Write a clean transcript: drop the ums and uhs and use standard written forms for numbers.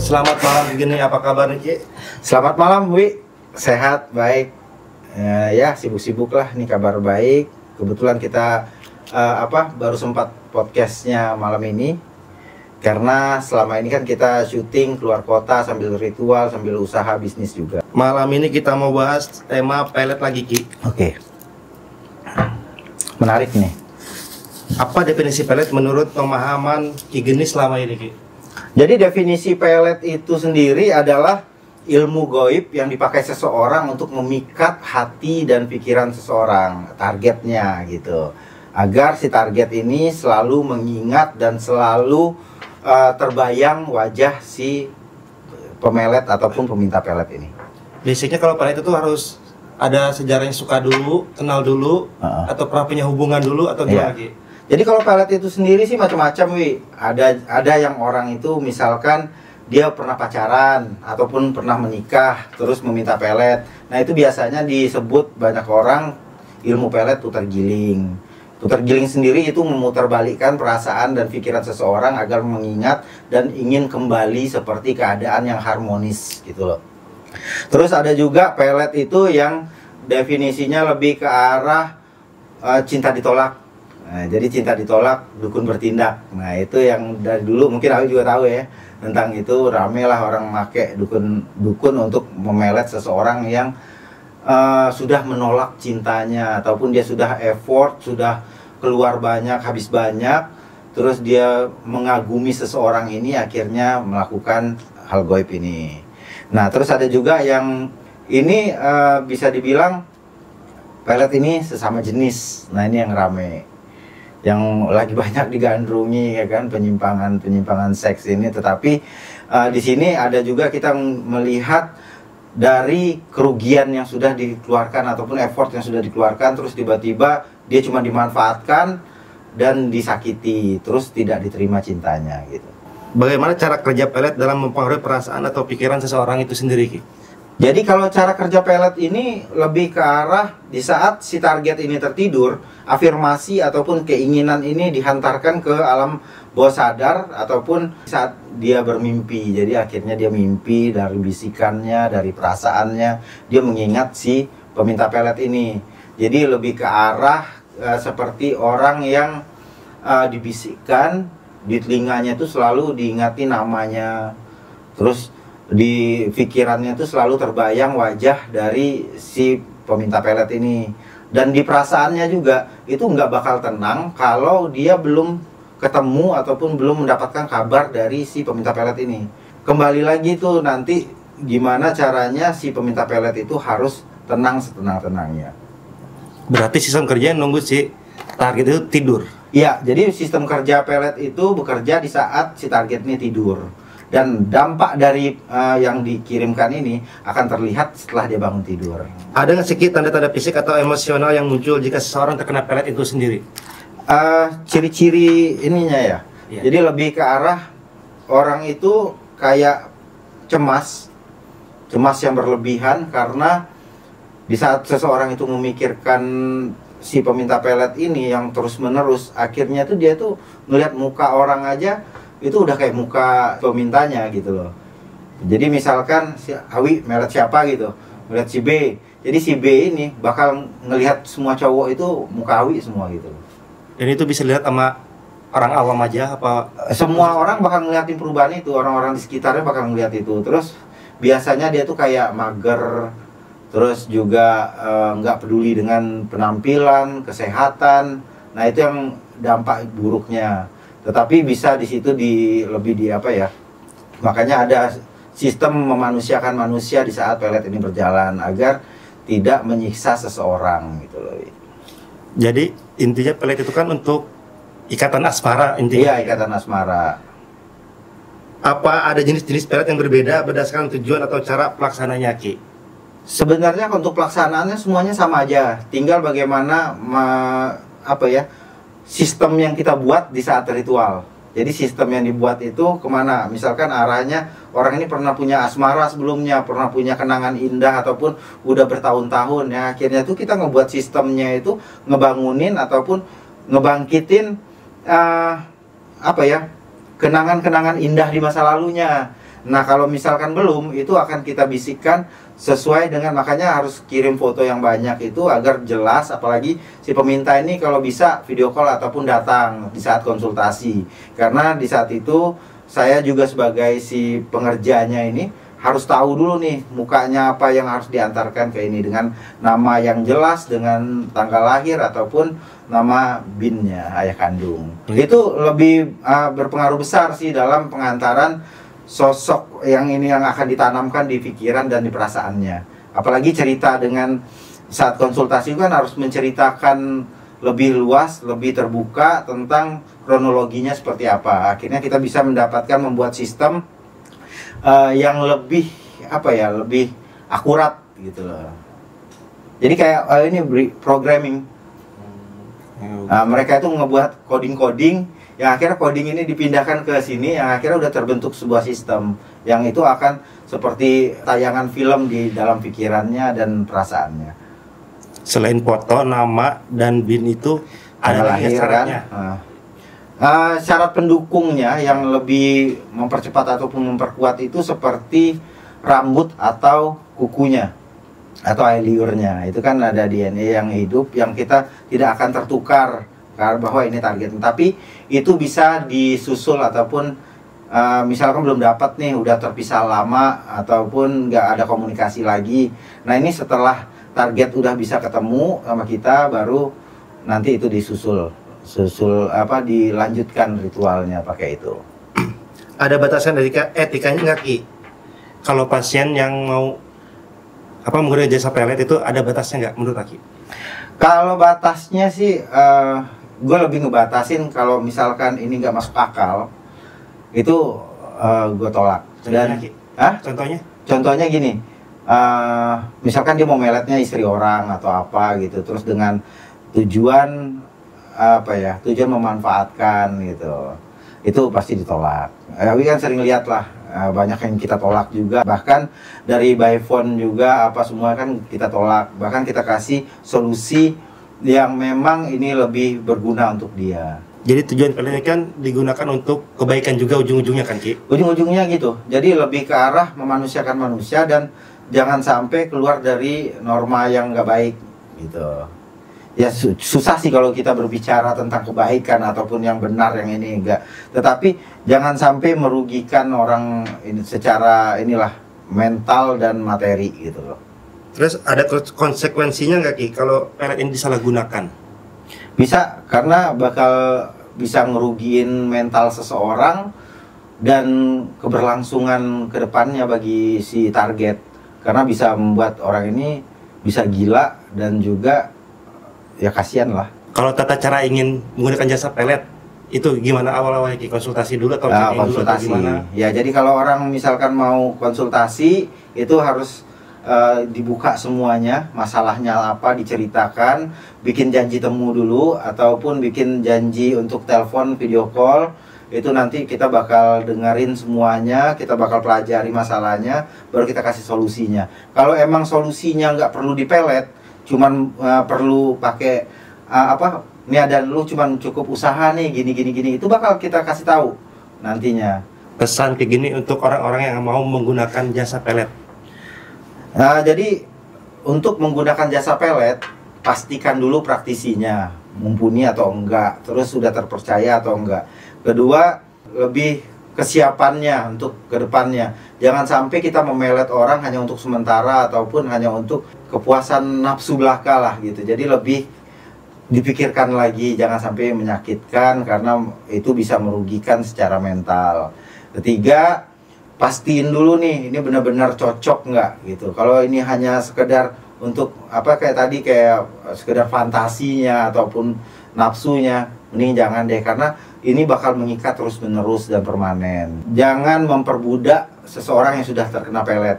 Selamat malam begini, apa kabar nih Ki? Selamat malam Wi, sehat, baik. Ya sibuk-sibuk lah, nih kabar baik. Kebetulan kita baru sempat podcastnya malam ini. Karena selama ini kan kita syuting keluar kota sambil ritual, sambil usaha bisnis juga. Malam ini kita mau bahas tema pelet lagi Ki. Oke. Menarik nih. Apa definisi pelet menurut pemahaman Ki Geni selama ini Ki? Jadi definisi pelet itu sendiri adalah ilmu goib yang dipakai seseorang untuk memikat hati dan pikiran seseorang, targetnya gitu. Agar si target ini selalu mengingat dan selalu terbayang wajah si pemelet ataupun peminta pelet ini. Biasanya kalau pelet itu harus ada sejarahnya, suka dulu, kenal dulu, atau pernah punya hubungan dulu, atau gimana Ki? Jadi kalau pelet itu sendiri sih macam-macam Wi. Ada yang orang itu misalkan dia pernah pacaran ataupun pernah menikah terus meminta pelet. Nah itu biasanya disebut banyak orang ilmu pelet putar giling. Putar giling sendiri itu memutarbalikkan perasaan dan pikiran seseorang agar mengingat dan ingin kembali seperti keadaan yang harmonis gitu loh. Terus ada juga pelet itu yang definisinya lebih ke arah cinta ditolak. Nah, jadi cinta ditolak, dukun bertindak. Nah itu yang dari dulu mungkin aku juga tahu ya tentang itu, rame lah orang make dukun untuk memelet seseorang yang sudah menolak cintanya ataupun dia sudah effort, sudah keluar banyak, habis banyak, terus dia mengagumi seseorang ini akhirnya melakukan hal goib ini. Nah terus ada juga yang ini bisa dibilang pelet ini sesama jenis. Nah ini yang rame, yang lagi banyak digandrungi ya kan, penyimpangan seks ini. Tetapi di sini ada juga kita melihat dari kerugian yang sudah dikeluarkan ataupun effort yang sudah dikeluarkan, terus tiba-tiba dia cuma dimanfaatkan dan disakiti, terus tidak diterima cintanya gitu. Bagaimana cara kerja pelet dalam mempengaruhi perasaan atau pikiran seseorang itu sendiri Ki? Jadi kalau cara kerja pelet ini lebih ke arah di saat si target ini tertidur, afirmasi ataupun keinginan ini dihantarkan ke alam bawah sadar ataupun saat dia bermimpi. Jadi akhirnya dia mimpi, dari bisikannya, dari perasaannya, dia mengingat si peminta pelet ini. Jadi lebih ke arah seperti orang yang dibisikkan, di telinganya itu selalu diingati namanya. Terus di pikirannya itu selalu terbayang wajah dari si peminta pelet ini. Dan di perasaannya juga itu nggak bakal tenang kalau dia belum ketemu ataupun belum mendapatkan kabar dari si peminta pelet ini. Kembali lagi tuh nanti gimana caranya si peminta pelet itu harus tenang setenang-tenangnya. Berarti sistem kerja nunggu si target itu tidur. Iya, jadi sistem kerja pelet itu bekerja di saat si target ini tidur. Dan dampak dari yang dikirimkan ini akan terlihat setelah dia bangun tidur. Ada nggak sih tanda-tanda fisik atau emosional yang muncul jika seseorang terkena pelet itu sendiri? Ciri-ciri ininya ya. Jadi lebih ke arah orang itu kayak cemas yang berlebihan karena di saat seseorang itu memikirkan si peminta pelet ini yang terus-menerus, akhirnya tuh dia tuh ngelihat muka orang aja itu udah kayak muka pemintanya gitu loh. Jadi misalkan si Awi melet siapa gitu, melihat si B, jadi si B ini bakal ngelihat semua cowok itu muka Awi semua gitu loh. Dan itu bisa lihat sama orang awam aja apa? Semua orang bakal ngeliatin perubahan itu, orang-orang di sekitarnya bakal ngeliat itu. Terus biasanya dia tuh kayak mager, terus juga nggak peduli dengan penampilan, kesehatan. Nah itu yang dampak buruknya. Tetapi bisa di situ makanya ada sistem memanusiakan manusia di saat pelet ini berjalan agar tidak menyiksa seseorang gitu loh. Jadi intinya pelet itu kan untuk ikatan asmara intinya. Iya, ikatan asmara. Apa ada jenis-jenis pelet yang berbeda berdasarkan tujuan atau cara pelaksananya Ki? Sebenarnya untuk pelaksanaannya semuanya sama aja. Tinggal bagaimana sistem yang kita buat di saat ritual. Jadi sistem yang dibuat itu kemana? Misalkan arahnya orang ini pernah punya asmara sebelumnya, pernah punya kenangan indah ataupun udah bertahun-tahun ya. Akhirnya tuh kita ngebuat sistemnya itu ngebangunin ataupun ngebangkitin kenangan-kenangan indah di masa lalunya. Nah kalau misalkan belum, itu akan kita bisikkan sesuai dengan, makanya harus kirim foto yang banyak itu agar jelas. Apalagi si peminta ini kalau bisa video call ataupun datang di saat konsultasi, karena di saat itu saya juga sebagai si pengerjanya ini harus tahu dulu nih mukanya apa yang harus diantarkan ke ini, dengan nama yang jelas, dengan tanggal lahir ataupun nama BIN-nya, ayah kandung. Itu lebih berpengaruh besar sih dalam pengantaran sosok yang ini yang akan ditanamkan di pikiran dan di perasaannya. Apalagi cerita dengan saat konsultasi kan harus menceritakan lebih luas, lebih terbuka tentang kronologinya seperti apa. Akhirnya kita bisa mendapatkan membuat sistem yang lebih apa ya, lebih akurat gitu loh. Jadi kayak ini programming. Mereka itu ngebuat coding-coding yang akhirnya coding ini dipindahkan ke sini, yang akhirnya udah terbentuk sebuah sistem yang itu akan seperti tayangan film di dalam pikirannya dan perasaannya. Selain foto, nama, dan BIN itu ada lagi syaratnya. Syarat pendukungnya yang lebih mempercepat ataupun memperkuat itu seperti rambut atau kukunya atau air liurnya. Itu kan ada DNA yang hidup yang kita tidak akan tertukar bahwa ini target. Tapi itu bisa disusul ataupun misalkan belum dapat nih, udah terpisah lama ataupun nggak ada komunikasi lagi. Nah ini setelah target udah bisa ketemu sama kita, baru nanti itu disusul dilanjutkan ritualnya pakai itu. Ada batasan dari etikanya nggak Ki? Kalau pasien yang mau menggunakan jasa pelet itu ada batasnya nggak menurut Ki? Kalau batasnya sih gue lebih ngebatasin kalau misalkan ini nggak masuk akal, itu gue tolak. Dan contohnya gini, misalkan dia mau meletnya istri orang atau apa gitu, terus dengan tujuan tujuan memanfaatkan gitu, itu pasti ditolak. Tapi kan sering lihat lah, banyak yang kita tolak juga, bahkan dari by phone juga semua kan kita tolak, bahkan kita kasih solusi yang memang ini lebih berguna untuk dia. Jadi tujuan pelet kan digunakan untuk kebaikan juga ujung-ujungnya kan Ki? Ujung-ujungnya gitu, jadi lebih ke arah memanusiakan manusia dan jangan sampai keluar dari norma yang nggak baik gitu. Ya susah sih kalau kita berbicara tentang kebaikan ataupun yang benar, yang ini enggak. Tetapi jangan sampai merugikan orang ini secara mental dan materi gitu loh. Terus ada konsekuensinya nggak Ki kalau pelet ini disalahgunakan? Bisa, karena bakal bisa ngerugiin mental seseorang dan keberlangsungan kedepannya bagi si target. Karena bisa membuat orang ini bisa gila dan juga ya kasihan lah. Kalau tata cara ingin menggunakan jasa pelet itu gimana awal-awalnya Ki? Konsultasi dulu atau konsultasi dulu atau gimana? Ya jadi kalau orang misalkan mau konsultasi itu harus dibuka semuanya, masalahnya apa diceritakan, bikin janji temu dulu ataupun bikin janji untuk telepon video call. Itu nanti kita bakal dengerin semuanya, kita bakal pelajari masalahnya, baru kita kasih solusinya. Kalau emang solusinya nggak perlu dipelet, cuman perlu pakai dan lu cuman cukup usaha nih gini, itu bakal kita kasih tahu nantinya. Pesan kayak gini untuk orang-orang yang mau menggunakan jasa pelet. Nah, jadi untuk menggunakan jasa pelet, pastikan dulu praktisinya mumpuni atau enggak, terus sudah terpercaya atau enggak. Kedua, lebih kesiapannya untuk kedepannya. Jangan sampai kita memelet orang hanya untuk sementara ataupun hanya untuk kepuasan nafsu belaka lah gitu. Jadi lebih dipikirkan lagi, jangan sampai menyakitkan karena itu bisa merugikan secara mental. Ketiga, pastiin dulu nih ini benar-benar cocok nggak gitu. Kalau ini hanya sekedar untuk kayak sekedar fantasinya ataupun nafsunya, mending jangan deh, karena ini bakal mengikat terus-menerus dan permanen. Jangan memperbudak seseorang yang sudah terkena pelet.